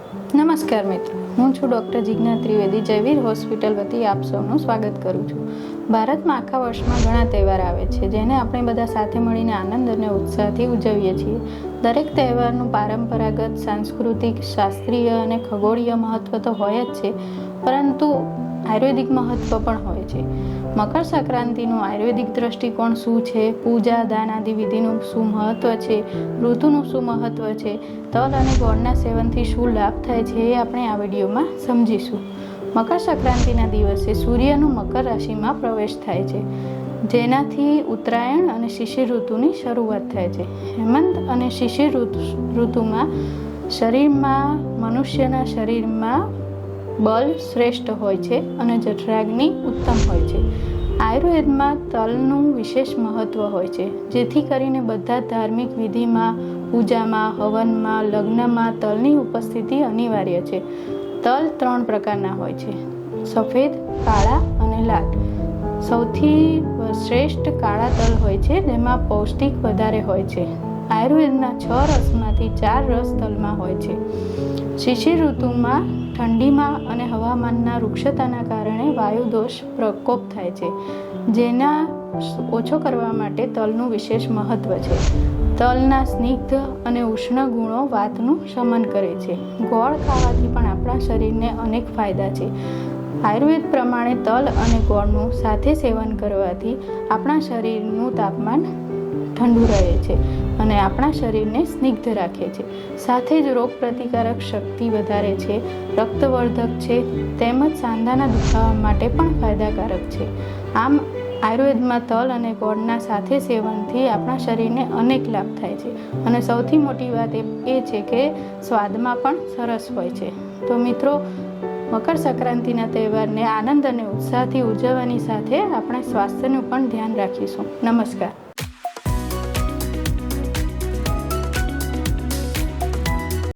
નમસ્કાર મિત્રો, હું છું ડૉક્ટર જિજ્ઞા ત્રિવેદી. જયવીર હોસ્પિટલ વતી આપ સૌનું સ્વાગત કરું છું. ભારતમાં આખા વર્ષમાં ઘણા તહેવાર આવે છે, જેને આપણે બધા સાથે મળીને આનંદ અને ઉત્સાહથી ઉજવીએ છીએ. દરેક તહેવારનું પરંપરાગત, સાંસ્કૃતિક, શાસ્ત્રીય અને ખગોળીય મહત્ત્વ તો હોય જ છે, પરંતુ આયુર્વેદિક મહત્ત્વ પણ હોય છે. મકર સંક્રાંતિનું આયુર્વેદિક દ્રષ્ટિકોણ શું છે, પૂજા દાન આદિ વિધિનું શું મહત્ત્વ છે, ઋતુનું શું મહત્ત્વ છે, તલ અને ગોળના સેવનથી શું લાભ થાય છે, એ આપણે આ વિડીયોમાં સમજીશું. મકર સંક્રાંતિના દિવસે સૂર્યનું મકર રાશિમાં પ્રવેશ થાય છે, જેનાથી ઉત્તરાયણ અને શિશિર ઋતુની શરૂઆત થાય છે. હેમંત અને શિશિર ઋતુમાં મનુષ્યના શરીરમાં બળ શ્રેષ્ઠ હોય છે અને જઠરાગ્નિ ઉત્તમ હોય છે. આયુર્વેદમાં તલનું વિશેષ મહત્ત્વ હોય છે, જેથી કરીને બધા ધાર્મિક વિધિમાં, પૂજામાં, હવનમાં, લગ્નમાં તલની ઉપસ્થિતિ અનિવાર્ય છે. તલ 3 પ્રકારના હોય છે: સફેદ, કાળા અને લાલ. સૌથી શ્રેષ્ઠ કાળા તલ હોય છે, જેમાં પૌષ્ટિક વધારે હોય છે. આયુર્વેદના 6 રસમાંથી 4 રસ તલમાં હોય છે. શિશિર ઋતુમાં ઠંડીમાં અને હવામાનના વૃક્ષતાના કારણે વાયુદોષ પ્રકોપ થાય છે, જેના ઓછો કરવા માટે તલનું વિશેષ મહત્ત્વ છે. તલના સ્નિગ્ધ અને ઉષ્ણ ગુણો વાતનું શમન કરે છે. ગોળ ખાવાથી પણ આપણા શરીરને અનેક ફાયદા છે. આયુર્વેદ પ્રમાણે તલ અને ગોળનું સાથે સેવન કરવાથી આપણા શરીરનું તાપમાન ઠંડુ રહે છે અને આપણા શરીરને સ્નિગ્ધ રાખે છે. સાથે જ રોગ પ્રતિકારક શક્તિ વધારે છે, રક્તવર્ધક છે, તેમજ સાંધાના દુખાવા માટે પણ ફાયદાકારક છે. આમ આયુર્વેદમાં તલ અને ગોળના સાથે સેવનથી આપણા શરીરને અનેક લાભ થાય છે અને સૌથી મોટી વાત એ છે કે સ્વાદમાં પણ સરસ હોય છે. તો મિત્રો, મકર સંક્રાંતિના તહેવારને આનંદ અને ઉત્સાહથી ઉજવવાની સાથે આપણે સ્વાસ્થ્યનું પણ ધ્યાન રાખીશું. નમસ્કાર.